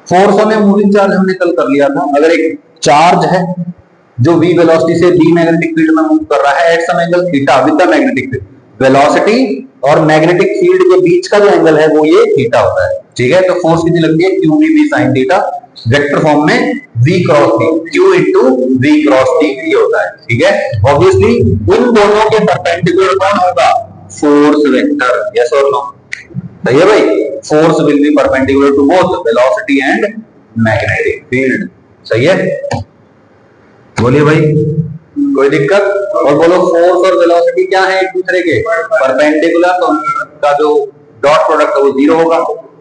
Force हमें moving charge हमने कल कर लिया था। अगर एक चार्ज है जो v वेलोसिटी से v मैग्नेटिक फील्ड में मूव कर रहा है at some angle theta with the magnetic field, velocity और मैग्नेटिक फील्ड के बीच का जो एंगल है वो ये थीटा होता है। ठीक है, तो फोर्स कितनी लगती है qvb sin theta, vector form में v cross t, q into v cross t ये होता है। ठीक है, ऑब्वियसली उन दोनों के परपेंडिकुलर कौन होगा, फोर्स वेक्टर। यस और नो, सही है भाई, force will be perpendicular to both velocity and magnetic field. सही है, बोलिए भाई कोई दिक्कत? और बोलो फोर्स और वेलोसिटी क्या है एक दूसरे के परपेंडिकुलर, तो उनका जो डॉट प्रोडक्ट है वो जीरो होगा,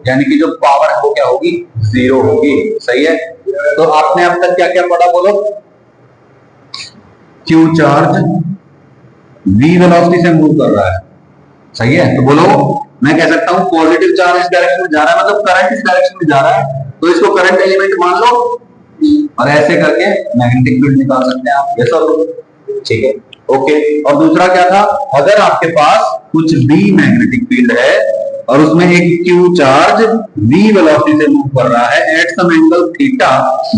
यानी कि जो पावर है वो क्या होगी, जीरो होगी। सही है, तो आपने अब तक क्या क्या पढ़ा बोलो, क्यू चार्ज v वेलोसिटी से मूव कर रहा है। सही है, तो बोलो मैं कह सकता हूं पॉजिटिव चार्ज इस डायरेक्शन में जा रहा है, मतलब करंट इस डायरेक्शन में जा रहा है, तो इसको करंट एलिमेंट मान लो और ऐसे करके मैग्नेटिक फील्ड निकाल सकते हैं आप। यस और ठीक है, ओके। और दूसरा क्या था, अगर आपके पास कुछ b मैग्नेटिक फील्ड है और उसमें एक q चार्ज v वेलोसिटी से मूव कर रहा है at some angle theta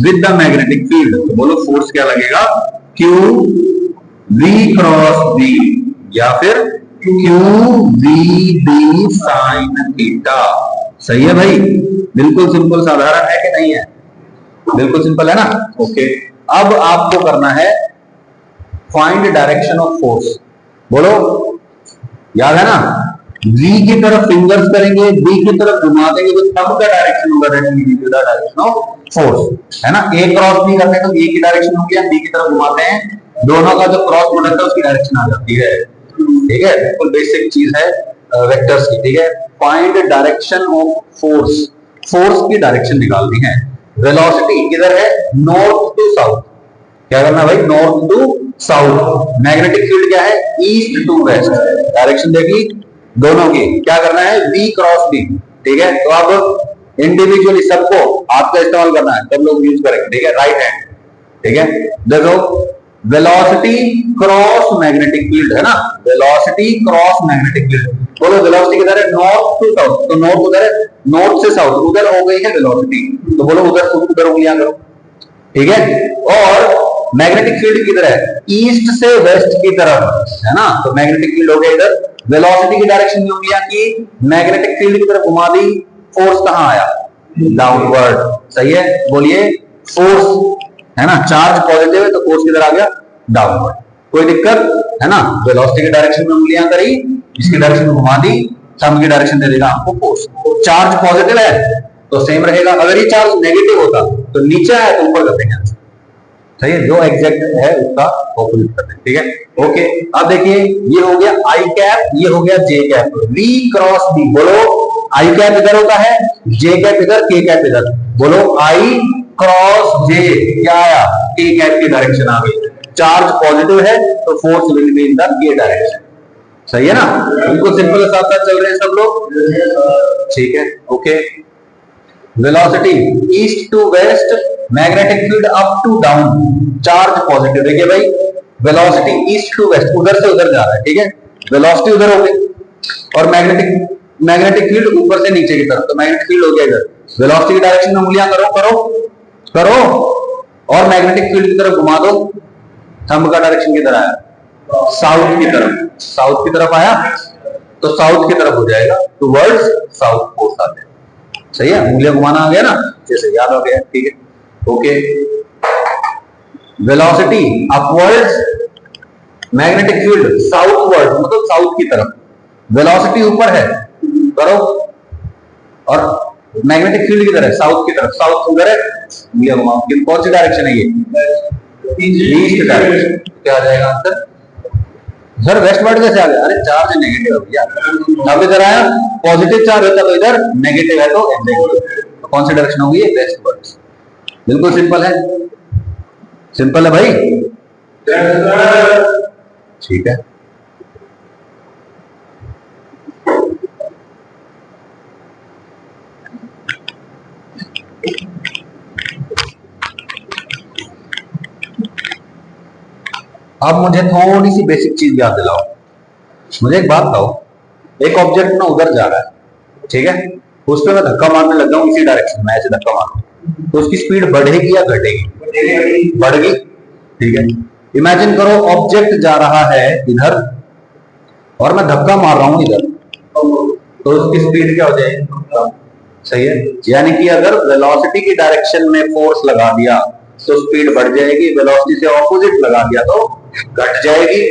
with the magnetic field, तो बोलो फोर्स क्या लगेगा, q v क्रॉस v या फिर q v b sin theta. सही है भाई, बिल्कुल सिंपल साधारण है कि नहीं है, बिल्कुल सिंपल है ना। ओके, अब आपको करना है फाइंड डायरेक्शन ऑफ फोर्स। बोलो, याद है ना, v की तरफ फिंगर्स करेंगे, b की तरफ घुमा देंगे तो थंब का डायरेक्शन होगा, that will give you the direction of force. है ना, a क्रॉस b करते हैं तो a की डायरेक्शन होगी, b की तरफ घुमाते हैं, दोनों का जो क्रॉस प्रोडक्ट है उसकी डायरेक्शन आ जाती है। ठीक है, बिल्कुल बेसिक चीज है वेक्टर्स की। ठीक है, find direction of force, force की डायरेक्शन निकालनी है। वेलोसिटी किधर है, नॉर्थ टू साउथ, क्या करना है भाई, north to south. Magnetic field क्या है, ईस्ट टू वेस्ट, डायरेक्शन देखी दोनों की, क्या करना है v क्रॉस b। ठीक है, तो अब इंडिविजुअली सबको आपका इस्तेमाल करना है, सब लोग यूज करेंगे। ठीक है, राइट हैंड। ठीक है, देखो वेलोसिटी क्रॉस मैग्नेटिक फील्ड है ना, वेलोसिटी क्रॉस मैग्नेटिक फील्ड, बोलो वेलोसिटी किधर है, नॉर्थ टू साउथ, तो नॉर्थ उधर है, नॉर्थ से साउथ उधर हो गई है वेलोसिटी, तो बोलो उधर उधर उंगलियां करो। ठीक है, और मैग्नेटिक फील्ड किधर है, ईस्ट से वेस्ट की तरफ है ना, तो मैग्नेटिक फील्ड हो गया इधर, वेलोसिटी की डायरेक्शन में उंगलियां की, मैग्नेटिक फील्ड की तरफ घुमा दी, फोर्स कहां आया, डाउनवर्ड। सही है, बोलिए फोर्स है ना, चार्ज पॉजिटिव है तो फोर्स किधर आ गया, डाउनवर्ड। कोई दिक्कत है ना, वेलोसिटी की डायरेक्शन में उंगलियां करी, इसकी डायरेक्शन में घुमा दी, थंब की डायरेक्शन दे देगा आपको फोर्स। चार्ज पॉजिटिव है तो सेम रहेगा, अगर ये चार्ज नेगेटिव होता तो नीचे आया तो ऊपर कर देंगे। सही है, जो एग्जैक्ट है उसका ऑपोजिट कर देंगे। ठीक है, ओके। अब देखिए ये हो गया आई कैप, ये हो गया जे कैप, v क्रॉस b, बोलो आई कैप इधर होता है, जे कैप इधर, के कैप इधर, बोलो आई क्रॉस जे, क्या आया, के कैप की डायरेक्शन आ गई। चार्ज पॉजिटिव है तो force will be in the के डायरेक्शन। सही है ना, बिल्कुल सिंपल, साथ साथ चल रहे हैं सब लोग। ठीक है, okay. Velocity east to west, magnetic field up to down, charge positive. देखिए भाई वेलोसिटी ईस्ट टू वेस्ट, उधर से उधर जा रहा है। ठीक है, वेलोसिटी उधर हो गई और मैग्नेटिक फील्ड ऊपर से नीचे की तरफ, तो मैग्नेटिक फील्ड हो गया इधर, वेलोसिटी की डायरेक्शन में उंगलियां करो करो करो और मैग्नेटिक फील्ड की तरफ घुमा दो, थंब का डायरेक्शन किधर आया, साउथ की तरफ, साउथ की तरफ आया तो साउथ की तरफ हो जाएगा, टुवर्ड्स साउथ फोर्स आते हैं। सही है, उंगलियां घुमाना आ गया ना, जैसे याद हो गया। ठीक है, okay. Velocity upwards, magnetic field southward, मतलब साउथ की तरफ, वेलोसिटी ऊपर है करो और मैग्नेटिक फील्ड किधर है, साउथ की तरफ, साउथ उधर है, उंगलियां घुमाओ, कौन सी डायरेक्शन है ये, ईस्ट डायरेक्शन। क्या आ जाएगा आंसर, सर वेस्टवर्ड कैसे आ गया, अरे चार्ज नेगेटिव है भैया, अब इधर आया पॉजिटिव चार्ज होता तो इधर नेगेटिव है तो तो कौन सी डायरेक्शन होगी, वेस्टवर्ड। बिल्कुल सिंपल है, सिंपल है भाई। ठीक है, अब मुझे थोड़ी सी बेसिक चीज याद दिलाओ, मुझे एक बात बताओ, एक ऑब्जेक्ट ना उधर जा रहा है, ठीक है, उस पर मैं धक्का मारने लग जाऊं इसी डायरेक्शन में, ऐसे धक्का मारूं, तो उसकी स्पीड बढ़ेगी या घटेगी? बढ़ेगी। ठीक है, इमेजिन करो ऑब्जेक्ट जा रहा है इधर और मैं धक्का मार रहा हूं इधर, तो उसकी स्पीड क्या हो जाएगी? सही है, यानी कि अगर वेलोसिटी की डायरेक्शन में फोर्स लगा दिया तो स्पीड बढ़ जाएगी, वेलोसिटी से ऑपोजिट लगा दिया तो घट जाएगी।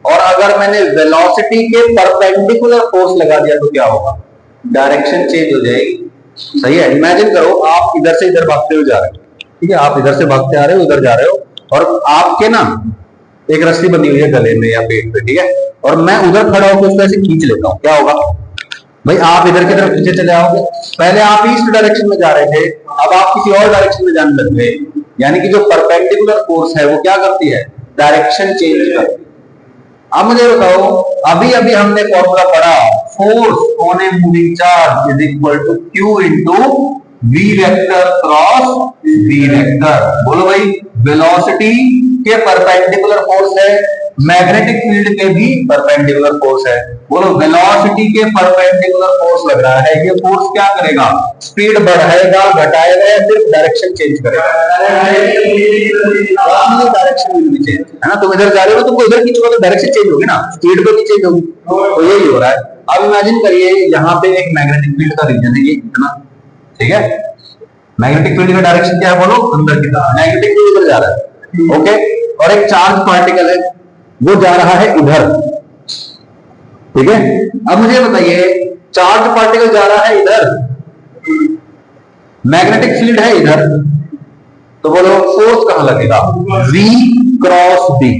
और अगर मैंने वेलोसिटी के परपेंडिकुलर फोर्स लगा दिया तो क्या होगा? डायरेक्शन चेंज हो जाएगी। सही है, इमेजिन करो आप इधर से इधर भागते हुए जा रहे हो, ठीक है, आप इधर से भागते आ रहे हो, उधर जा रहे हो, और आपके ना एक रस्सी बंधी हुई है गले में या पेट पे, ठीक है, और मैं उधर खड़ा होकर उसको ऐसे खींच लेता हूं, क्या होगा भाई? आप इधर की तरफ पीछे चले आओगे। पहले आप ईस्ट डायरेक्शन में जा रहे थे, अब आप किसी और डायरेक्शन में जाने लग गए, यानी कि जो परपेंडिकुलर फोर्स है वो क्या करती है? डायरेक्शन चेंज करती है। अब मुझे बताओ, अभी अभी हमने फॉर्मूला पढ़ा, force on a moving charge is equal to q into v vector cross v vector. बोलो भाई, वेलोसिटी के परपेंडिकुलर फोर्स है, मैग्नेटिक फील्ड के भी परपेंडिकुलर फोर्स है। बोलो, वेलोसिटी के परपेंडिकुलर फोर्स लग रहा है, ये फोर्स क्या करेगा? स्पीड बढ़ाएगा, घटाएगा या सिर्फ डायरेक्शन चेंज करेगा? डायरेक्शन विल बी चेंज, है ना? तुम इधर जा रहे हो, तुमको इधर खींचोगे तो डायरेक्शन चेंज होगी ना, स्पीड भी चेंज होगी। तो यही हो रहा है। अब इमेजिन करिए यहाँ पे एक मैग्नेटिक फील्ड का रीजन है ये इतना, ठीक है, मैग्नेटिक फील्ड का डायरेक्शन क्या है? बोलो, अंदर की तरफ मैग्नेटिक फील्ड इधर जा रहा है, ओके, और एक चार्ज पार्टिकल है वो जा रहा है इधर, ठीक है। अब मुझे बताइए, चार्ज पार्टिकल जा रहा है इधर, मैग्नेटिक फील्ड है इधर, तो बोलो फोर्स कहां लगेगा? V क्रॉस B,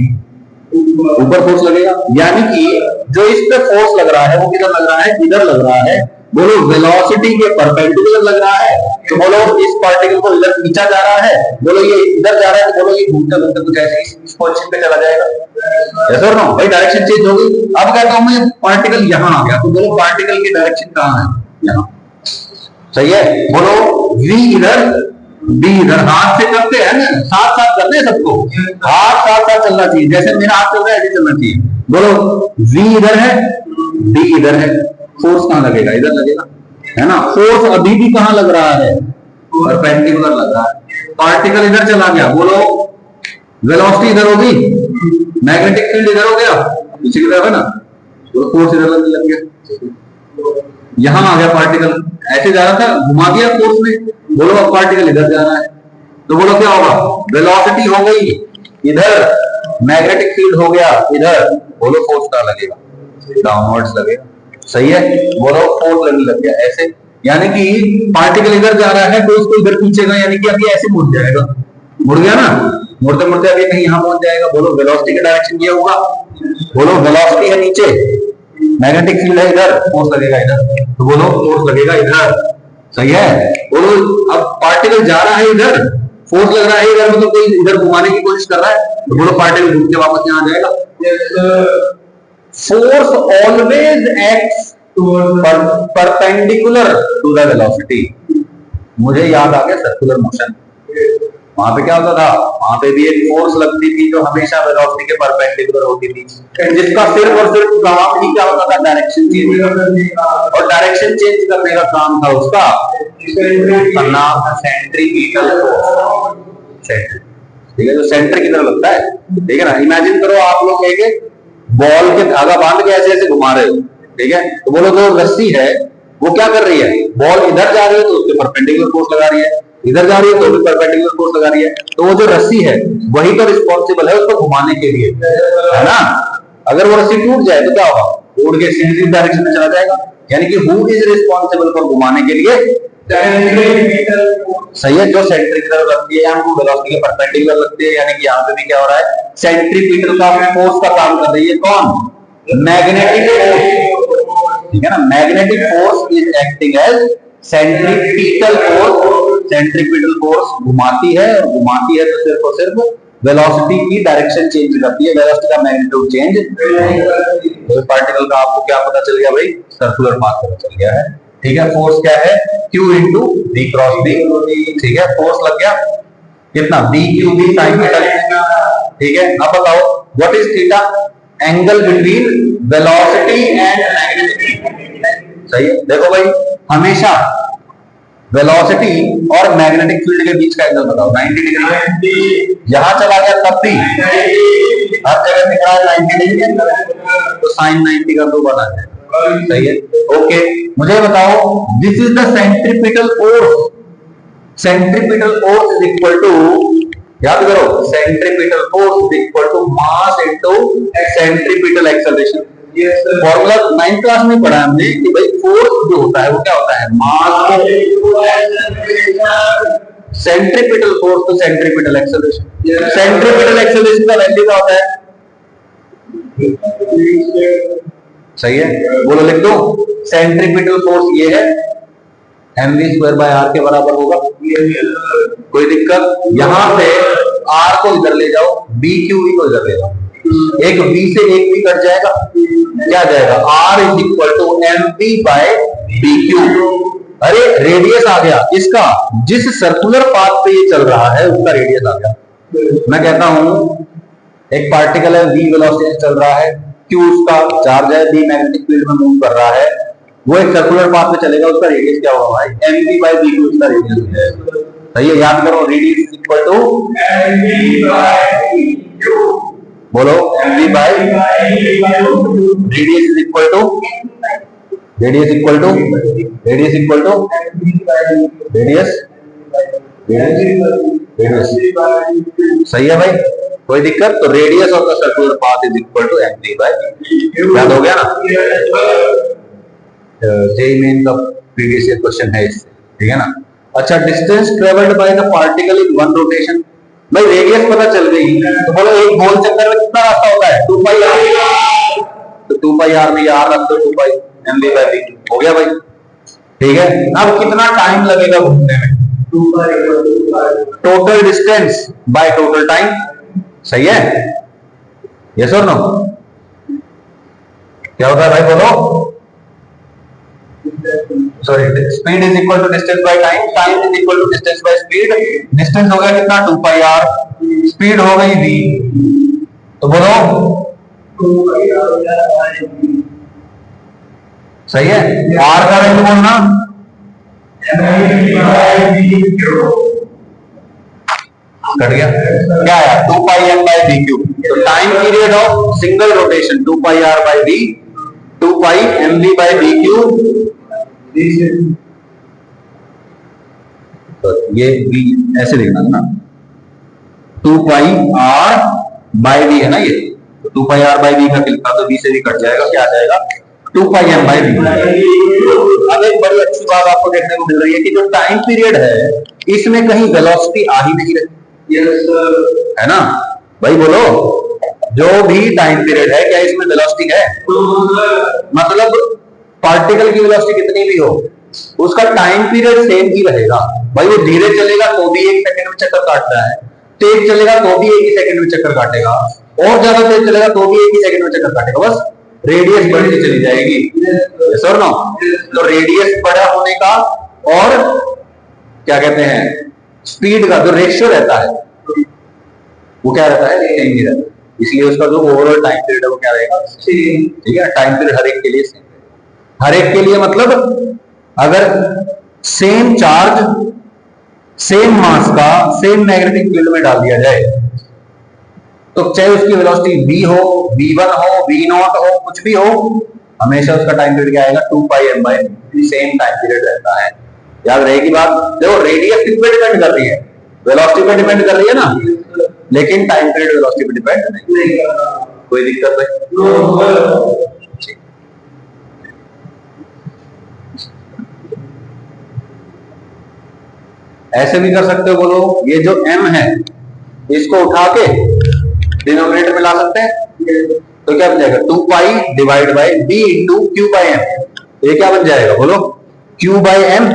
ऊपर फोर्स लगेगा, यानी कि जो इस पे फोर्स लग रहा है वो किधर लग रहा है? इधर लग रहा है। बोलो, वेलोसिटी के परपेंडिकुलर लग रहा है, तो बोलो इस पार्टिकल को इधर खींचा जा रहा है, बोलो ये इधर जा रहा है, तो बोलो ये घूमते घूमते कुछ ऐसे इस पोजीशन पे चला जाएगा। ऐसा ना, भाई डायरेक्शन चेंज हो गई। अब कहता हूं मैं पार्टिकल यहां आ गया, तो बोलो पार्टिकल की डायरेक्शन कहां है? यहां। सही है, बोलो V इधर B इधर, हाथ से करते हैं ना, साथ साथ करते हैं सबको, हाथ साथ साथ चलना चाहिए, जैसे मेरा हाथ चल रहा है ऐसे चलना चाहिए। बोलो, V इधर है, D इधर है, फोर्स कहां लगेगा? इधर लगेगा, है ना? फोर्स अभी भी कहां लग रहा है? परपेंडिकुलर लग रहा है। पार्टिकल इधर चला गया, बोलो वेलोसिटी इधर होगी, मैग्नेटिक फील्ड इधर हो गया, पीछे की तरफ है ना, तो फोर्स इधर लगने लग गया। यहां आ गया पार्टिकल, ऐसे जा रहा था, घुमा दिया फोर्स ने, बोलो अब पार्टिकल इधर जा रहा है, तो बोलो क्या होगा? वेलोसिटी हो गई इधर, मैग्नेटिक फील्ड हो गया इधर, बोलो फोर्स कहां लगेगा? डाउनवर्ड्स लगेगा। सही है, बोलो फोर्स लगने लग गया ऐसे, यानी कि पार्टिकल इधर जा रहा है तो उसको इधर खींचेगा, यानी कि अभी ऐसे मुड़ जाएगा, मुड़ गया ना, मुड़ते मुड़ते अभी कहीं यहां पहुंच जाएगा। बोलो वेलोसिटी का डायरेक्शन ये होगा, बोलो वेलोसिटी है नीचे, मैग्नेटिक फील्ड है इधर, फोर्स लगेगा इधर, तो बोलो फोर्स लगेगा इधर। सही है, बोलो अब पार्टिकल जा रहा है इधर, फोर्स लग रहा है इधर, मतलब कोई इधर घुमाने की कोशिश कर रहा है, तो बोलो पार्टिकल घूम के वापस यहां आ जाएगा। Force always acts perpendicular to the velocity. मुझे याद आ गया सर्कुलर मोशन, वहां पे क्या होता था? वहां पे भी एक फोर्स लगती थी जो हमेशा वेलोसिटी के परपेंडिकुलर होती थी, जिसका सिर्फ और सिर्फ काम ही क्या होता था? डायरेक्शन चेंज करना, और डायरेक्शन चेंज करने का काम था उसका नाम था सेंट्रीपिटल फोर्स। ठीक है, जो सेंटर की तरफ लगता है, ठीक है ना। इमेजिन करो आप लोग एक बॉल के धागा बांध के ऐसे ऐसे घुमा रहे हो, ठीक है, तो बोलो जो रस्सी है वो क्या कर रही है? बॉल इधर जा रही है तो उसके परपेंडिकुलर फोर्स लगा रही है, इधर जा रही है तो भी परपेंडिकुलर फोर्स लगा रही है, तो वो जो रस्सी है वही तो रिस्पॉन्सिबल है उसको घुमाने के लिए, है ना। अगर वो रस्सी टूट जाए तो क्या होगा? उड़ के सीधी डायरेक्शन में चला जाएगा, यानी कि हु इज रिस्पॉन्सिबल फॉर घुमाने के लिए? सही है, जो सेंट्रिक की तरफ लगती है, यहाँ वेलोसिटी के परपेंडिकुलर लगती है, यानी कि यहाँ पे भी क्या हो रहा है? सेंट्रीपिटल का फोर्स का काम कर रही है कौन? मैग्नेटिक फोर्स, ठीक है ना। Magnetic force is acting as centripetal force. Centripetal force घुमाती है, और घुमाती है तो सिर्फ और सिर्फ वेलोसिटी की डायरेक्शन चेंज करती है, वेलोसिटी का मैग्नीट्यूड चेंज। तो पार्टिकल का आपको क्या पता चल गया भाई? सर्कुलर पाथ पता चल गया है, ठीक है। फोर्स क्या है? Q into B cross B, ठीक है। फोर्स लग गया कितना? B Q B sin theta, ठीक है। अब बताओ what is theta? Angle between velocity and magnetic. सही है, देखो भाई हमेशा वेलोसिटी और मैग्नेटिक फील्ड के बीच का एंगल बताओ। 90 डिग्री। यहां चला गया तब भी हर जगह दिख रहा है 90 डिग्री, तो साइन 90 का दो बना है। सही है, ओके। मुझे बताओ, this is the centripetal force. Centripetal force is equal to, याद करो, centripetal force is equal to mass into centripetal acceleration. Formula 9th class में पढ़ा हमने कि भाई फोर्स जो होता है वो क्या होता है, मास। सेंट्रीपिटल फोर्स तो सेंट्रीपिटल एक्सेलरेशन। सेंट्रीपिटल एक्सेलरेशन का वैल्यू क्या होता है? सही है, बोलो, लिख दो। सेंट्रीपिटल फोर्स ये है, mv²/r के बराबर होगा। कोई दिक्कत? यहां से r को इधर ले जाओ, bq को इधर ले जाओ, एक v से एक भी कट जाएगा, क्या जाएगा? r is equal to mv/bq। अरे रेडियस आ गया इसका, जिस सर्कुलर पाथ पे ये चल रहा है उसका रेडियस आ गया। मैं कहता हूं एक पार्टिकल है, v वेलोसिटी से चल रहा है, q उसका चार्ज है, b मैग्नेटिक फील्ड में मूव कर रहा है, वो एक सर्कुलर पाथ पे चलेगा, उसका रेडियस क्या होगा भाई? mv/bq उसका रेडियस है। सही है, याद करो, radius is equal to mv/bq। बोलो, radius is equal to radius equal to radius. सही है भाई, कोई दिक्कत? तो radius of the circular path is equal to mv/bq। याद हो गया ना? जेईई मेन का प्रीवियस ईयर क्वेश्चन है इससे, ठीक है ना? अच्छा, distance travelled by the particle in one rotation. भाई रेडियस पता चल गई, तो बोलो एक गोल चक्कर में कितना रास्ता होता है? 2πr। तो 2πr में r रख दो, 2π mv/bq हो गया भाई, ठीक है। अब कितना टाइम लगेगा घूमने में? Total distance by total time. सही है, यस और नो? क्या होता है भाई, बोलो। Sorry, speed is equal to distance by time, time is equal to distance by speed. Distance हो गया कितना? 2πr, स्पीड हो गई v, तो बोलो 2πr। सही है, r का वैल्यू बोलना कट गया, क्या आया? 2πm/bq। तो time period of single rotation 2πr/v, 2πmv/bq। तो ये v ऐसे लिखना है ना, 2πr/v है ना ये, तो 2πr/v का लिखा तो v से भी कट जाएगा, क्या आ जाएगा? 2πm/v। अब एक बड़ी अच्छी बात आपको देखने को मिल रही है कि जो टाइम पीरियड है इसमें कहीं वेलोसिटी आ ही नहीं रही, है ना भाई? बोलो, जो भी टाइम पीरियड है क्या इसमें वेलोसिटी है? मतलब पार्टिकल की वेलोसिटी कितनी भी हो, उसका टाइम पीरियड सेम ही रहेगा भाई। वो धीरे चलेगा तो भी 1 सेकंड में चक्कर काटता है, तेज चलेगा तो भी 1 ही सेकंड में चक्कर काटेगा, और ज्यादा तेज चलेगा तो भी 1 ही सेकंड में चक्कर काटेगा, बस रेडियस बढ़ती चली जाएगी। सर नो, तो रेडियस बड़ा होने का और क्या कहते हैं, स्पीड का जो रेशियो रहता है वो क्या रहता है? सेम ही रहता है। इसलिए उसका जो ओवरऑल टाइम पीरियड है वो क्या रहेगा? ठीक है, टाइम पीरियड हर एक के लिए सेम, हर एक के लिए। मतलब अगर सेम चार्ज सेम मास का सेम मैग्नेटिक फील्ड में डाल दिया जाए, तो चाहे उसकी वेलोसिटी v हो, v1 हो, v0 हो, कुछ भी हो, हमेशा उसका टाइम पीरियड क्या आएगा? 2πm/v, सेम टाइम पीरियड रहता है। याद रहेगी बात? देखो, रेडियस किस पे डिपेंड कर रही है? वेलोसिटी पे डिपेंड कर रही है ना, लेकिन टाइम पीरियड वेलोसिटी पे डिपेंड नहीं। कोई दिक्कत नहीं? ऐसे भी कर सकते हो, बोलो ये जो m है इसको उठा के डिनोमिनेटर में ला सकते हैं, तो क्या बन जाएगा? 2π/b into q/m। ये क्या बन जाएगा? बोलो, q/m,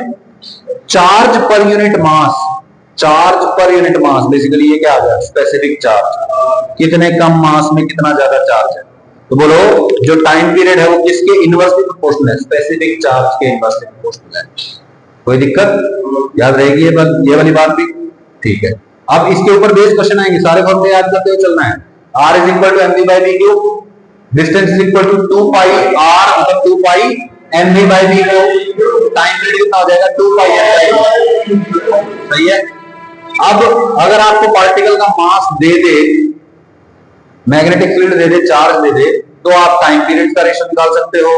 charge per unit mass. Charge per unit mass basically ये क्या आ गया? स्पेसिफिक चार्ज, कितने कम मास में कितना ज्यादा चार्ज है। तो बोलो, जो टाइम पीरियड है वो किसके इनवर्सली प्रोपोर्शनल है? स्पेसिफिक चार्ज के इनवर्सली प्रोपोर्शनल है। कोई दिक्कत? याद रहेगी ये वाली बात भी, ठीक है। अब इसके ऊपर बेस क्वेश्चन आएंगे, सारे फॉर्मूले याद करते हुए चलना है। r is equal to mv/bq, distance is equal to 2πr मतलब 2π एम वी बाई वी को टाइम पीरियड कितना हो जाएगा 2 पाई एम बाई। सही है। अब अगर आपको पार्टिकल का मास दे दे, मैग्नेटिक फील्ड दे दे, चार्ज दे दे, तो आप टाइम पीरियड का रेशियो निकाल सकते हो,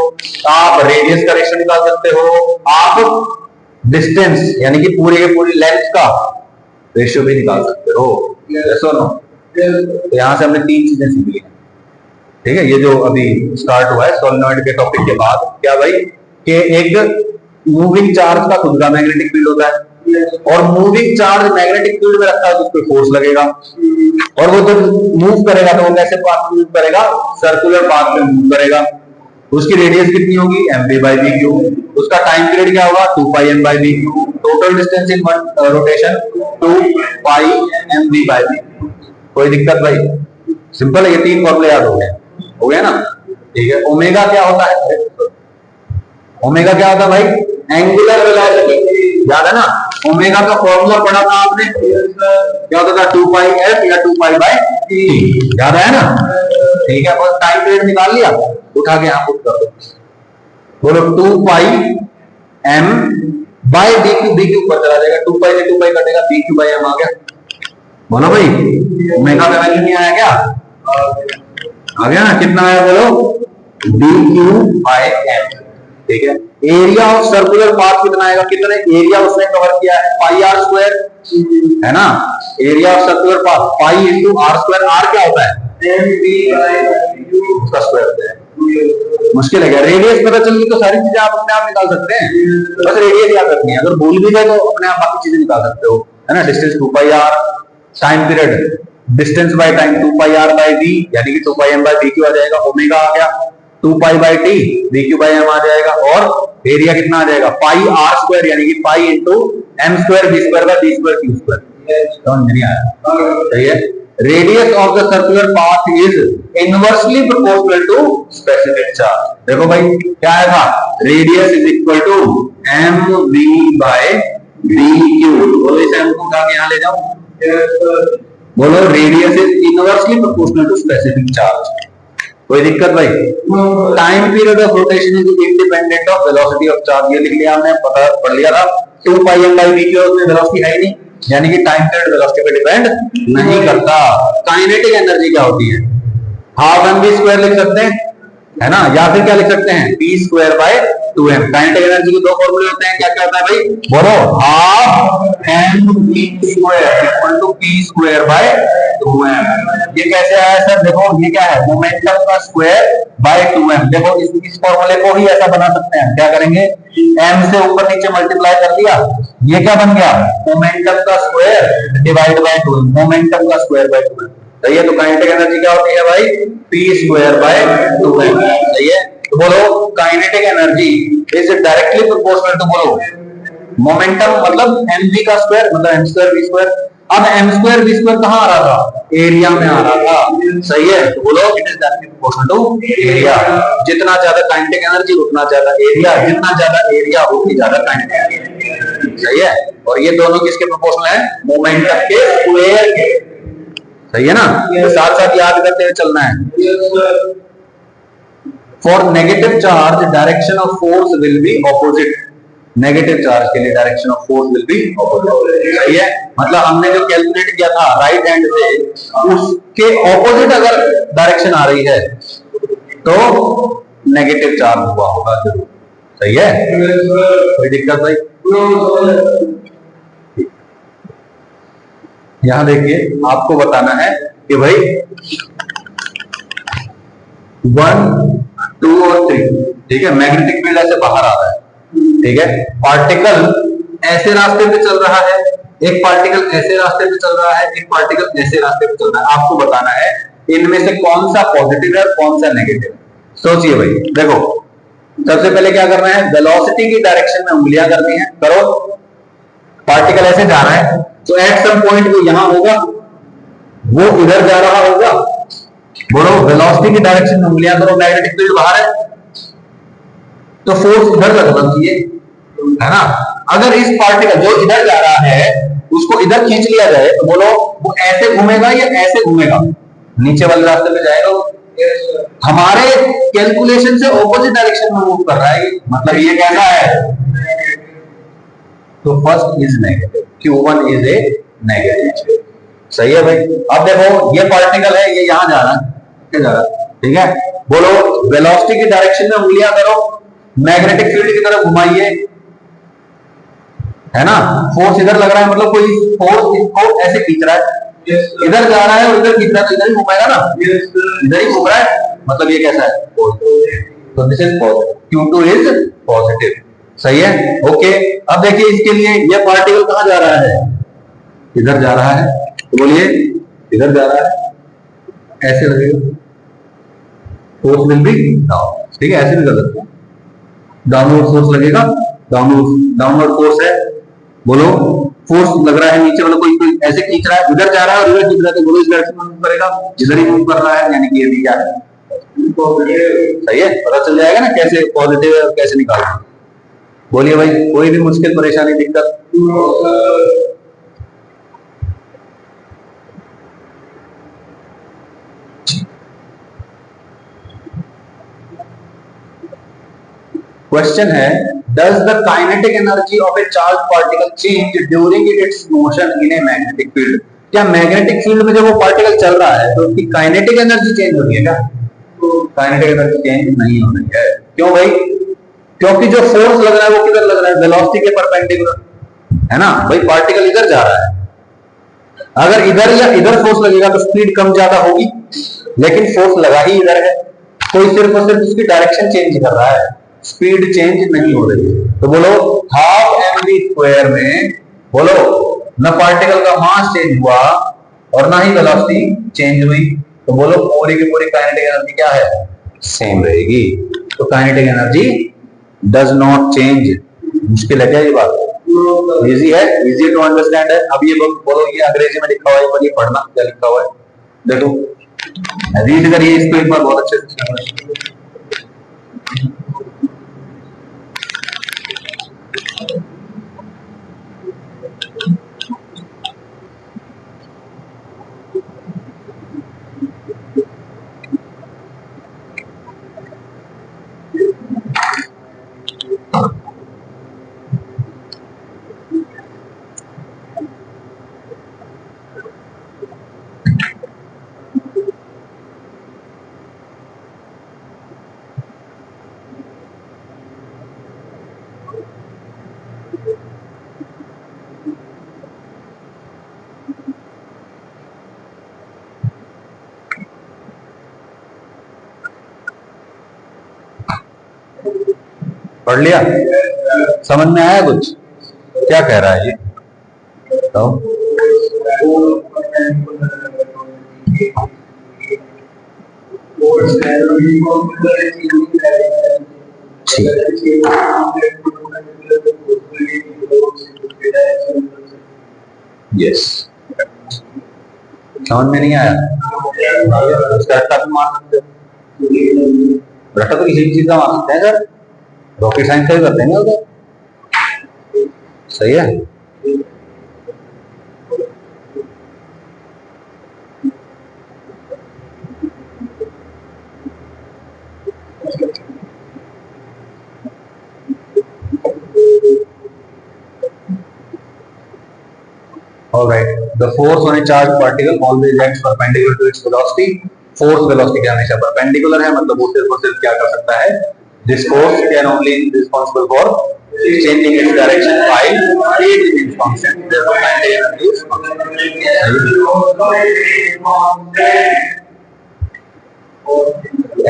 आप रेडियस का रेशियो निकाल सकते हो, आप डिस्टेंस यानी कि पूरी के पूरी लेंथ का रेशियो भी निकाल सकते हो। यस और नो? तो यहां से हमने 3 चीजें सीख ली। ठीक है, ये जो अभी स्टार्ट हुआ है सोलेनॉइड के टॉपिक के बाद, क्या भाई कि एक मूविंग चार्ज का खुद का मैग्नेटिक फील्ड होता है, और मूविंग चार्ज मैग्नेटिक फील्ड में रखता है तो उस पर फोर्स लगेगा, और वो जब मूव करेगा तो वो कैसे पाथ में मूव करेगा, सर्कुलर पाथ में मूव करेगा। उसकी रेडियस कितनी होगी, M we by we Q. उसका टाइम पीरियड क्या होगा, 2 pi M by we Q. Total distance in one rotation 2 pi M we by V. कोई दिक्कत भाई? सिंपल है, ये 3 फॉर्मूले याद हो गया ना? ठीक है। ओमेगा क्या होता है, ओमेगा क्या होता है भाई, एंगुलर वेलोसिटी। याद है ना? ओमेगा का फॉर्मूला पढ़ा था आपने, क्या होता था, 2 पाई एफ या 2 पाई बाई टी। याद है ना? ठीक है, बस टाइम पीरियड निकाल लिया, उठा के यहां पुट कर दो। बोलो 2 pi M by D Q, D Q ऊपर चला जाएगा, 2 पाई से 2 पाई कटेगा, डी क्यू बाई एम आ गया। बोलो भाई, ओमेगा का वैल्यू नहीं आया क्या? आ गया ना? कितना आया बोलो, डी क्यू बाई एम। ठीक है। एरिया ऑफ सर्कुलर पाथ कितना आएगा, कितने एरिया उसने कवर किया है, पाई आर स्क्वायर, है ना? Area of circular path pi into r square. R क्या होता है, उसका स्क्वायर होता है। मुश्किल है क्या? रेडियस पता चल गई तो सारी चीजें आप अपने आप निकाल सकते हैं, बस रेडियस याद रखनी है। अगर भूल भी गए तो अपने आप बाकी चीजें निकाल सकते हो, है ना? Distance 2 pi r, time period distance by time 2 pi r by v, यानी कि 2 pi M by we q आ जाएगा। ओमेगा आ गया 2 pi by t, v q by M आ जाएगा, और एरिया कितना आ जाएगा, पाई आर स्क्वायर यानी कि pi into m square v square by d square q square. समझ नहीं आया? सही है। Radius of the circular path is inversely proportional to specific charge. देखो भाई क्या आएगा, radius is equal to m v by d q. बोलो इस एम को उठा के यहां ले जाओ, बोलो radius is inversely proportional to specific charge. कोई दिक्कत भाई? Time period of rotation is independent of velocity of charge. ये लिख लिया हमने, पता पढ़ लिया था। 2 pi M by we q, उसमें वेलोसिटी है ही नहीं, यानी कि टाइम पीरियड वेलोसिटी पे डिपेंड नहीं करता। काइनेटिक एनर्जी क्या होती है, हाफ एम वी स्क्वायर लिख सकते हैं, है ना? या फिर क्या लिख सकते हैं, P square by 2m। Kinetic energy के 2 फॉर्मूले होते हैं, क्या क्या होता है भाई, बोलो, half m v square equal to p square by 2m। ये कैसे आया सर? देखो ये क्या है, मोमेंटम का स्क्वायर बाय 2m। देखो इस फॉर्मूले को ही ऐसा बना सकते हैं, क्या करेंगे, m से ऊपर नीचे मल्टीप्लाई कर दिया, ये क्या बन गया, मोमेंटम का square divide by 2m, momentum का स्क्वायर बाय 2m। सही है। तो काइनेटिक एनर्जी क्या होती है भाई, पी स्क्वायर बाय 2m। सही है। तो बोलो kinetic energy is directly proportional to, बोलो मोमेंटम मतलब mv का स्क्वायर मतलब m स्क्वायर v स्क्वायर। अब m स्क्वायर v स्क्वायर कहां आ रहा था, एरिया में आ रहा था। सही है। तो बोलो it is directly proportional to area. जितना ज्यादा काइनेटिक एनर्जी उतना ज्यादा एरिया, जितना ज्यादा एरिया उतनी ज्यादा काइनेटिक एनर्जी। सही है। और ये दोनों किसके प्रोपोर्शनल है, मोमेंटम के स्क्वायर के। सही है ना? तो साथ साथ याद करते हुए चलना है। For negative charge direction of force will B opposite. Negative charge के लिए direction of force will B opposite. सही है। मतलब हमने जो कैलकुलेट किया था राइट हैंड से, उसके ऑपोजिट अगर डायरेक्शन आ रही है तो नेगेटिव चार्ज हुआ होगा जरूर। सही है। कोई दिक्कत भाई? यहां देखिए, आपको बताना है कि भाई 1, 2 और 3, ठीक है, मैग्नेटिक फील्ड ऐसे बाहर आ रहा है, ठीक है, पार्टिकल ऐसे रास्ते पे चल रहा है, एक पार्टिकल ऐसे रास्ते पे चल रहा है, एक पार्टिकल ऐसे रास्ते पे चल रहा है। आपको बताना है इनमें से कौन सा पॉजिटिव है कौन सा नेगेटिव। सोचिए भाई, देखो सबसे पहले क्या करना है, वेलोसिटी की डायरेक्शन में उंगलियां करनी है। करो। पार्टिकल ऐसे जा रहा है तो एट सम पॉइंट वो यहां होगा, वो इधर जा रहा होगा। बोलो वेलोसिटी की डायरेक्शन में उंगलियां करो। मैग्नेटिक फील्ड बाहर है तो फोर्स इधर लगना चाहिए, है ना? अगर इस पार्टिकल जो इधर जा रहा है उसको इधर खींच लिया जाए तो बोलो वो ऐसे घूमेगा या ऐसे घूमेगा, नीचे वाले रास्ते पे जाएगा, हमारे कैलकुलेशन से ऑपोजिट डायरेक्शन में मूव कर रहा है, मतलब ये कैसा है? तो first is negative, Q1 is a negative. सही है भाई। अब देखो ये पार्टिकल है, ये यहां जा रहा है, क्या जा रहा है? ठीक है, बोलो वेलोसिटी की डायरेक्शन में उंगलियां करो, मैग्नेटिक फील्ड की तरफ घुमाइए, है ना? फोर्स इधर लग रहा है, मतलब कोई फोर्स इसको ऐसे खींच रहा है, इधर जा रहा है और इधर खींच रहा है, तो इधर ही घुमाएगा ना, इधर ही घूम रहा है, मतलब ये कैसा है? तो this is positive, Q2 is positive. सही है, ओके। अब देखिए इसके लिए ये पार्टिकल कहां जा रहा है? इधर जा रहा है, तो बोलिए इधर जा रहा है, ऐसे लगेगा, फोर्स विल बी डाउन। ठीक है, ऐसे भी कर सकते हैं, डाउनवर्ड फोर्स लगेगा, डाउनवर्ड फोर्स है, बोलो फोर्स लग रहा है नीचे, मतलब कोई ऐसे खींच रहा है, उधर जा रहा है और इधर खींच रहा है, तो बोलो इस डायरेक्शन में मूव करेगा, जिधर ही मूव कर रहा है, यानी कि ये भी क्या है? सही है, पता चल जाएगा ना कैसे पॉजिटिव है और कैसे निकालना। बोलिए भाई, कोई भी मुश्किल परेशानी दिक्कत? क्वेश्चन है, does the kinetic energy of A charge particle change during its motion in a magnetic field? क्या मैग्नेटिक फील्ड में जब वो पार्टिकल चल रहा है तो उसकी काइनेटिक एनर्जी चेंज हो रही है क्या? काइनेटिक एनर्जी चेंज नहीं हो रही है। क्यों भाई? क्योंकि जो फोर्स लग रहा है वो किधर लग रहा है? वेलोसिटी के परपेंडिकुलर, है ना भाई? पार्टिकल इधर जा रहा है, अगर इधर या इधर फोर्स लगेगा तो स्पीड कम ज्यादा होगी, लेकिन फोर्स लगा ही इधर है, कोई सिर्फ और सिर्फ उसकी डायरेक्शन चेंज कर रहा है, स्पीड चेंज नहीं हो रही है। तो बोलो हाफ mv स्क्वायर में, बोलो न पार्टिकल का मास चेंज हुआ और ना ही वेलोसिटी चेंज हुई, तो बोलो पूरी की पूरी काइनेटिक एनर्जी क्या है? सेम रहेगी। तो kinetic energy does not change. मुश्किल है क्या ये बात? इजी है, इजी टू अंडरस्टैंड है। अब ये बोलो ये अंग्रेजी में लिखा हुआ है, पर ये पढ़ना क्या लिखा हुआ है, देखो रीड करिए इसको एक बार बहुत अच्छे से। पढ़ लिया? समझ में आया कुछ? क्या कह रहा है ये बताओ? यस, समझ में नहीं आया? उसका रट्टा भी मार सकते हो, रट्टा तो किसी भी चीज का मार सकते हैं सर, रॉकेट साइंस का भी कर देंगे उधर। सही है, all right, the force on a charged particle always acts perpendicular to its velocity। Force velocity के हमेशा परपेंडिकुलर है, मतलब वो सिर्फ और सिर्फ क्या कर सकता है? This force can only responsible for changing its direction while it is in function, therefore kinetic energy is constant।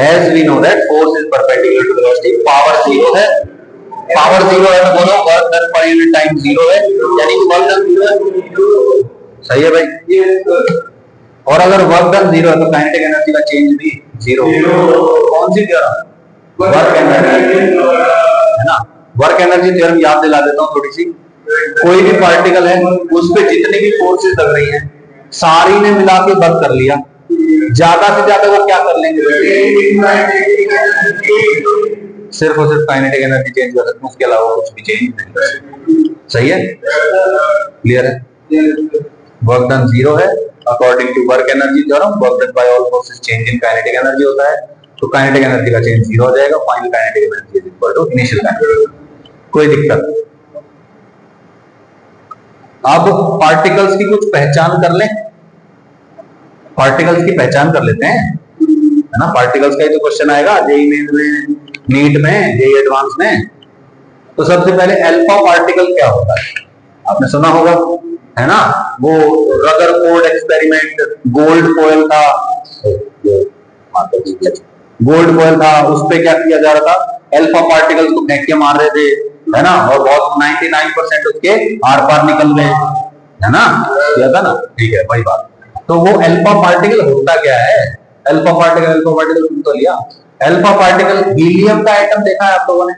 as we know that force is perpendicular to velocity, power zero है, पावर जीरो है, तो बोलो work done per unit time zero है, यानी कि work done zero है। सही है भाई? और अगर वर्क डन जीरो है तो काइनेटिक एनर्जी का चेंज भी जीरो। कौन सी थ्योरम? वर्क एनर्जी, है ना? वर्क एनर्जी थ्योरम याद दिला देता हूँ थोड़ी सी। कोई भी पार्टिकल है, उस पे जितनी भी फोर्सेस लग रही हैं, सारी ने मिला के वर्क कर लिया, ज्यादा से ज्यादा वो क्या कर लेंगे? सिर्फ और सिर्फ काइनेटिक एनर्जी चेंज कर सकते हैं, उसके अलावा कुछ भी चेंज नहीं कर सकते। सही है, क्लियर है? वर्क डन जीरो है, according to work energy theorem, work done by all forces change in kinetic energy होता है, तो काइनेटिक एनर्जी का चेंज 0 हो जाएगा, final kinetic energy is equal to initial kinetic. कोई दिक्कत? अब पार्टिकल्स की कुछ पहचान कर लें, पार्टिकल्स की पहचान कर लेते हैं, है ना। पार्टिकल्स का ही तो क्वेश्चन आएगा जेईई मेन में, नीट में, जेईई एडवांस में। तो सबसे पहले अल्फा पार्टिकल क्या होता है, आपने सुना होगा, है ना। वो रदरफोर्ड एक्सपेरिमेंट, गोल्ड फॉयल था, गोल्ड फॉयल था, उस पे क्या किया जा रहा था, अल्फा पार्टिकल्स को फेंक के मार रहे थे, है ना, और बहुत 99% उसके आर पार निकल गए, है ना, किया था ना, ठीक है वही बात। तो वो अल्फा पार्टिकल होता क्या है, अल्फा पार्टिकल तो लिया, अल्फा पार्टिकल हीलियम का एटम देखा है आप लोगों ने,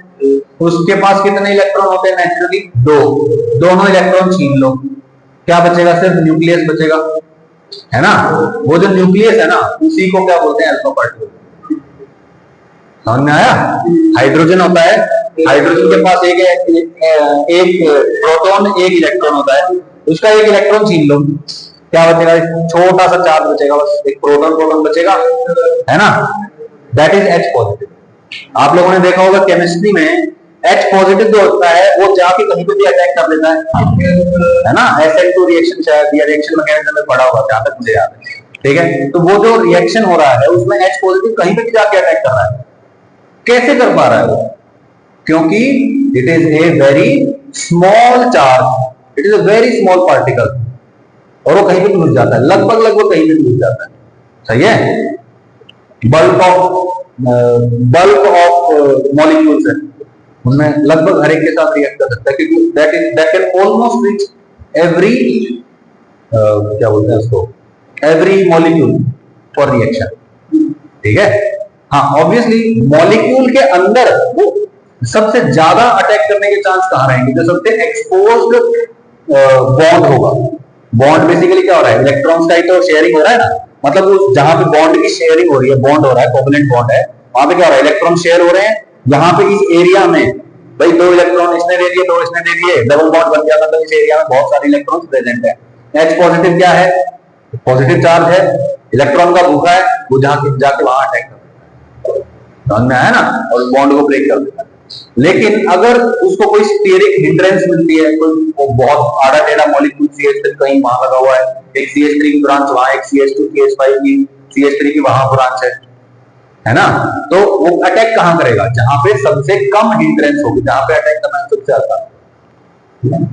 उसके पास कितने इलेक्ट्रॉन होते हैं नेचुरली, 2, दोनों इलेक्ट्रॉन छीन लो, क्या बचेगा, सिर्फ न्यूक्लियस बचेगा, है ना। वो जो न्यूक्लियस है ना, उसी को क्या बोलते हैं, अल्फा पार्टिकल। समझ में आया? हाइड्रोजन होता है, हाइड्रोजन के पास एक प्रोटॉन एक इलेक्ट्रॉन होता है, उसका एक इलेक्ट्रॉन छीन लो, क्या बचेगा, छोटा सा चार्ज बचेगा, बस एक प्रोटॉन बचेगा, है ना, दैट इज H पॉजिटिव। आप लोगों ने देखा होगा केमिस्ट्री में H पॉजिटिव जो होता है वो जाके कहीं पे भी अटैक कर लेता है ना। SN2 रिएक्शन शायद या रिएक्शन मैकेनिज्म में पढ़ा होगा, जहां तक मुझे याद है, ठीक है। तो वो जो रिएक्शन हो रहा है उसमें H पॉजिटिव कहीं पे भी जाके अटैक कर रहा है, कैसे कर पा रहा है वो, क्योंकि it is a very small charge, it is a very small particle, और वो कहीं पे भी घुस जाता है, लगभग कहीं पे भी घुस जाता है, सही है। बल्क ऑफ मॉलिक्यूल्स है, उनमें लगभग हर एक के साथ रिएक्ट कर सकता है, क्योंकि that can almost reach every, क्या बोलते हैं उसको, एवरी मॉलिक्यूल फॉर रिएक्शन, ठीक है। हाँ, ऑब्वियसली मॉलिक्यूल के अंदर वो सबसे ज्यादा अटैक करने के चांस कहां रहेंगे, जो सबसे एक्सपोज्ड बॉन्ड होगा। बॉन्ड बेसिकली क्या हो रहा है, इलेक्ट्रॉन्स का ही तो शेयरिंग हो रहा है ना, मतलब उस जहां पे बॉन्ड की शेयरिंग हो रही है, बॉन्ड हो रहा है, कोवलेंट बॉन्ड है, वहां पे क्या हो रहा है, इलेक्ट्रॉन शेयर हो रहे हैं, यहाँ पे इस एरिया में भाई 2 इलेक्ट्रॉन इसने दे दिए, 2 इसने दे दिए, डबल बॉन्ड बन गया, मतलब इस एरिया में बहुत सारे इलेक्ट्रॉन्स प्रेजेंट है। H पॉजिटिव क्या है, पॉजिटिव चार्ज है, इलेक्ट्रॉन का भूखा है, वो जाके वहां अटैक कर देता है, समझ में आया ना, और बॉन्ड को ब्रेक कर देता है। लेकिन अगर उसको कोई स्टीयरिक हिंड्रेंस मिलती है, कोई बहुत आड़ा टेढ़ा मॉलिक्यूल CH3 कहीं वहां लगा हुआ है, एक CH3 की ब्रांच वहां, एक CH2 CH5 की CH3 की वहां ब्रांच है ना, तो वो अटैक कहां करेगा, जहां पे सबसे कम हिंड्रेंस होगी, जहां पे अटैक करना सबसे आसान।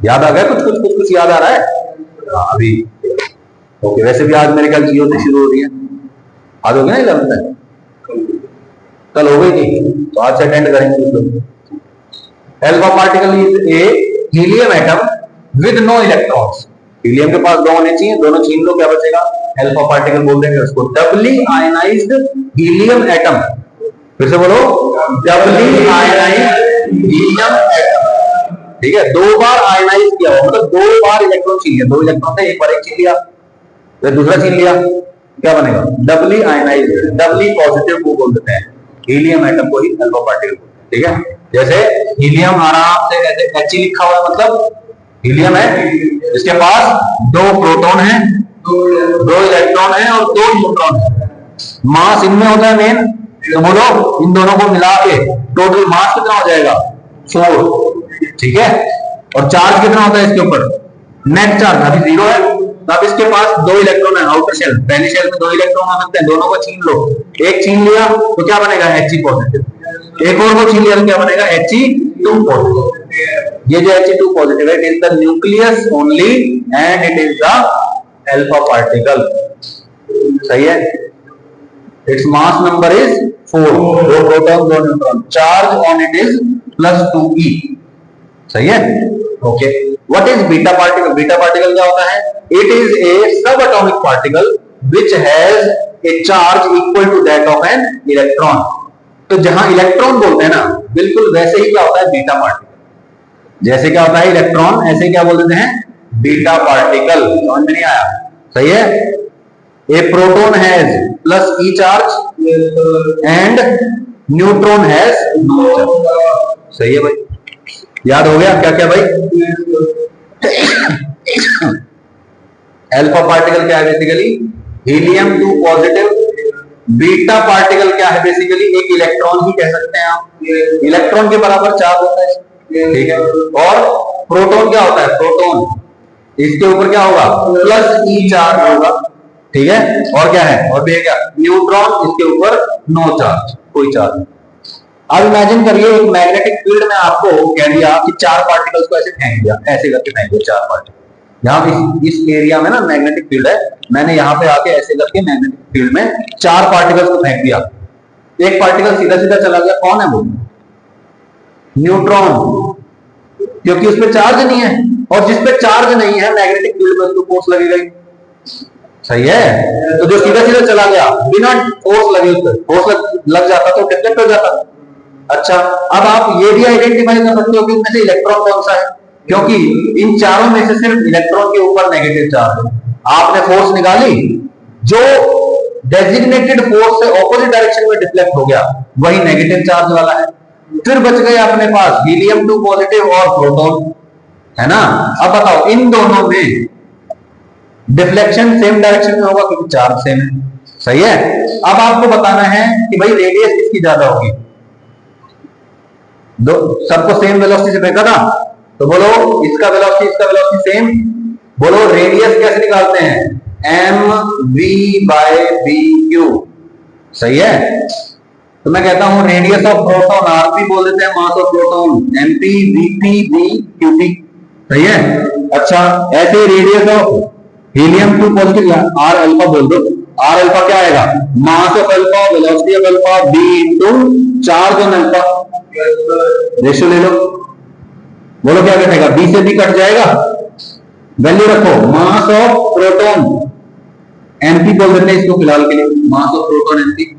याद आ गया, कुछ याद आ रहा है अभी, ओके। वैसे भी आज मेरे ख्याल जियो से शुरू हो रही है, आज हो गया ना 11 में, कल हो गई थी, तो आज से अटेंड करेंगे कुछ लोग। Alpha particle is a helium atom with no electrons, helium के पास 2 होने चाहिए, दोनों छीन लो, क्या बचेगा, अल्फा पार्टिकल बोल देंगे उसको, डबली आयनाइज्ड हीलियम एटम, फिर से बोलो, डबली आयनाइज्ड हीलियम एटम, ठीक है। 2 बार आयनाइज किया हुआ, मतलब 2 बार इलेक्ट्रॉन छीन लिया, 2 इलेक्ट्रॉन थे, एक बार एक छीन लिया, फिर दूसरा छीन लिया, क्या बनेगा, डबली आयनाइज्ड, डबली पॉजिटिव को बोल देते हैं, हीलियम एटम को ही अल्फा पार्टिकल, ठीक है। जैसे हीलियम आराम से ऐसे He लिखा हुआ है, मतलब हीलियम है, इसके पास 2 प्रोटॉन है, 2 इलेक्ट्रॉन है और 2 न्यूट्रॉन है, मास इनमें होता है मेन, तो बोलो इन दोनों को मिला के टोटल मास कितना हो जाएगा, 4, ठीक है। और चार्ज कितना होता है इसके ऊपर, नेट चार्ज अभी 0 है, तो अब इसके पास 2 इलेक्ट्रॉन है, आउटर शेल, पहली शेल में 2 इलेक्ट्रॉन हो सकते हैं, दोनों को छीन लो, एक छीन लिया तो क्या बनेगा, He पॉजिटिव, एक और को छीन लिया तो क्या बनेगा, He2 पॉजिटिव। ये जो He2 पॉजिटिव है, it is the nucleus only and it is the alpha particle, सही है। Its mass number is 4, 2 proton 2 neutron, charge on it is +2e, सही है, okay. What is beta particle, beta particle क्या होता है, it is a subatomic particle which has a charge equal to that of an electron. तो जहां electron बोलते हैं ना, बिल्कुल वैसे ही क्या होता है बीटा पार्टिकल, जैसे क्या होता है इलेक्ट्रॉन, ऐसे क्या बोल देते हैं बीटा पार्टिकल, समझ में नहीं आया, सही है। A proton has +e charge and neutron has no charge, सही है भाई, याद हो गया क्या क्या भाई। अल्फा पार्टिकल क्या है basically, helium 2 positive, beta particle क्या है बेसिकली, एक इलेक्ट्रॉन ही कह सकते हैं आप, इलेक्ट्रॉन के बराबर चार्ज होता है, ठीक है। और प्रोटॉन क्या होता है, प्रोटॉन, इसके ऊपर क्या होगा, प्लस ई चार्ज होगा, ठीक है। और क्या है, और भी क्या, न्यूट्रॉन, इसके ऊपर नो चार्ज, कोई चार्ज नहीं। अब इमेजिन करिए एक मैग्नेटिक फील्ड में आपको कह दिया कि 4 पार्टिकल्स को ऐसे फेंक दिया, ऐसे करके फेंक दिया 4 पार्टिकल, यहाँ इस एरिया में ना मैग्नेटिक फील्ड है, मैंने यहाँ पे आके ऐसे करके मैग्नेटिक फील्ड में 4 पार्टिकल्स को फेंक दिया, एक पार्टिकल सीधा सीधा चला गया, कौन है वो, न्यूट्रॉन, क्योंकि उस पर चार्ज नहीं है, और जिस पे चार्ज नहीं है मैग्नेटिक फील्ड में उसको फोर्स लगेगा ही, सही है। तो जो सीधा सीधा चला गया बिना फोर्स लगे, उस पर फोर्स लग जाता तो डिफ्लेक्ट हो जाता। अच्छा, अब आप ये भी आइडेंटिफाई कर सकते हो कि इनमें से इलेक्ट्रॉन कौन सा है, क्योंकि इन चारों में से सिर्फ इलेक्ट्रॉन के ऊपर नेगेटिव चार्ज है। आपने फोर्स निकाली, जो डेजिग्नेटेड फोर्स से ऑपोजिट डायरेक्शन में डिफ्लेक्ट हो गया वही नेगेटिव चार्ज वाला है। फिर बच गए अपने पास हीलियम 2 पॉजिटिव और प्रोटॉन, है ना। अब बताओ इन दोनों में डिफ्लेक्शन सेम डायरेक्शन में होगा क्योंकि चार्ज सेम है, सही है। अब आपको बताना है कि भाई रेडियस किसकी ज्यादा होगी, दो सबको सेम वेलोसिटी से फेंका था, तो बोलो इसका वेलोसिटी इसका वेलोसिटी सेम, बोलो रेडियस कैसे निकालते हैं, m v by b q, सही है। तो मैं कहता हूं रेडियस ऑफ प्रोटॉन आरपी बोल देते हैं, mass of proton mp vp b qp, सही है। अच्छा, ऐसे radius of helium 2 positive r alpha बोल दो, आर अल्फा क्या आएगा, mass of alpha velocity of alpha b into charge on alpha, ratio ले लो, बोलो क्या कटेगा, बी से बी कट जाएगा, वैल्यू रखो मास ऑफ प्रोटॉन एमपी बोल देते हैं इसको फिलहाल के लिए, मास of proton MP,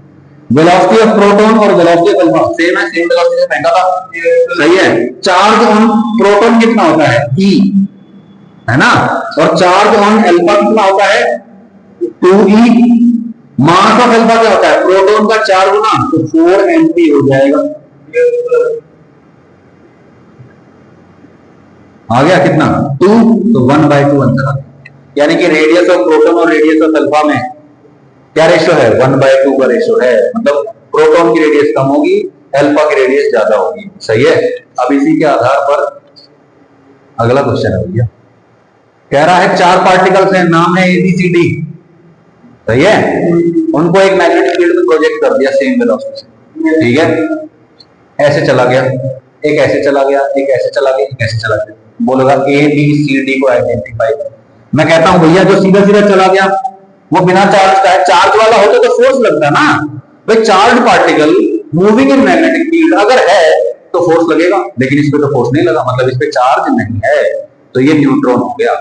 velocity of proton और वेलोसिटी ऑफ अल्फा सेम है, सेम वेलोसिटी से फेंका था, सही है। चार्ज ऑन प्रोटॉन कितना होता है, ई, है ना, और चार्ज ऑन अल्फा कितना होता है, 2e, मास ऑफ अल्फा क्या होता है, प्रोटॉन का 4 गुना, तो 4 एमपी हो जाएगा, आ गया कितना, 2, तो 1/2 अंतर आ गया। यानी कि रेडियस ऑफ प्रोटॉन और रेडियस ऑफ अल्फा में क्या रेशियो है, 1/2 का रेशियो है, मतलब प्रोटॉन की रेडियस कम होगी, अल्फा की रेडियस ज्यादा होगी, सही है। अब इसी के आधार पर अगला क्वेश्चन है भैया, कह रहा है 4 पार्टिकल्स हैं, नाम है एबीसीडी, सही है, उनको एक मैग्नेटिक फील्ड में प्रोजेक्ट कर दिया सेम वेलोसिटी से, ठीक है, ऐसे चला गया, एक ऐसे चला गया, एक ऐसे चला गया, एक ऐसे चला गया, बोलेगा ए बी सी डी को आइडेंटिफाई। मैं कहता हूं भैया जो सीधा सीधा चला गया वो बिना चार्ज का है, चार्ज वाला होता तो फोर्स लगता ना, भाई charge particle moving in magnetic field अगर है तो फोर्स लगेगा, लेकिन इस पे तो फोर्स नहीं लगा, मतलब इस पे चार्ज नहीं है, तो ये न्यूट्रॉन हो गया,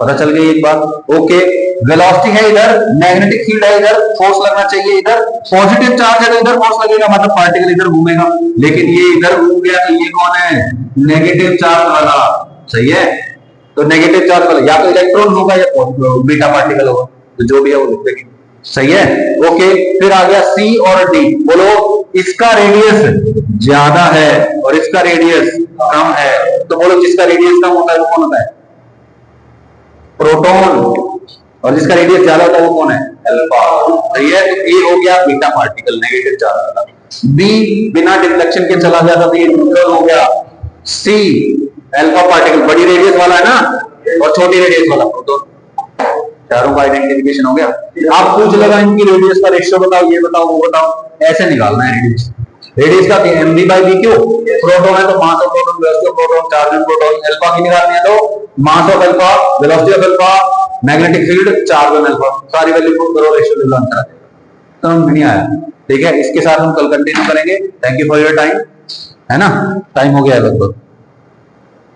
पता चल गई एक बात, ओके। वेलोसिटी है इधर, मैग्नेटिक फील्ड है इधर, फोर्स लगना चाहिए इधर, पॉजिटिव चार्ज है तो इधर फोर्स लगेगा, मतलब पार्टिकल इधर घूमेगा, लेकिन ये इधर घूम गया, तो ये कौन है, नेगेटिव चार्ज वाला, सही है। तो नेगेटिव चार्ज वाला या तो इलेक्ट्रॉन होगा या बीटा पार्टिकल होगा, तो जो भी है वो लिख देंगे, सही है, ओके। फिर आ गया सी और डी, बोलो इसका रेडियस ज्यादा है और इसका रेडियस कम है, तो बोलो जिसका रेडियस कम होता है वो कौन होता है, प्रोटॉन, और जिसका रेडियस ज्यादा होता है वो कौन है, अल्फा, सही है। तो ए हो गया बीटा पार्टिकल नेगेटिव चार्ज वाला, बी बिना डिफ्लेक्शन के चला गया था, ये न्यूट्रल हो गया, सी अल्फा पार्टिकल बड़ी रेडियस वाला है ना, और छोटी रेडियस वाला प्रोटॉन, चारों का आइडेंटिफिकेशन हो गया। आप पूछ लगा इनकी रेडियस का रेशियो बताओ, ये बताओ वो बताओ, ऐसे निकालना है रेडियस, रेडियस का m b by b q, proton है तो mass of proton, velocity of proton, charge on proton, alpha की निकालनी है तो mass of alpha, velocity of alpha, magnetic field, charge on alpha, सारी वैल्यू पुट करो, ratio ले लो, आंसर समझ नहीं आया, ठीक है। इसके साथ हम कल कंटिन्यू करेंगे, thank you for your time, है ना, टाइम हो गया है लगभग।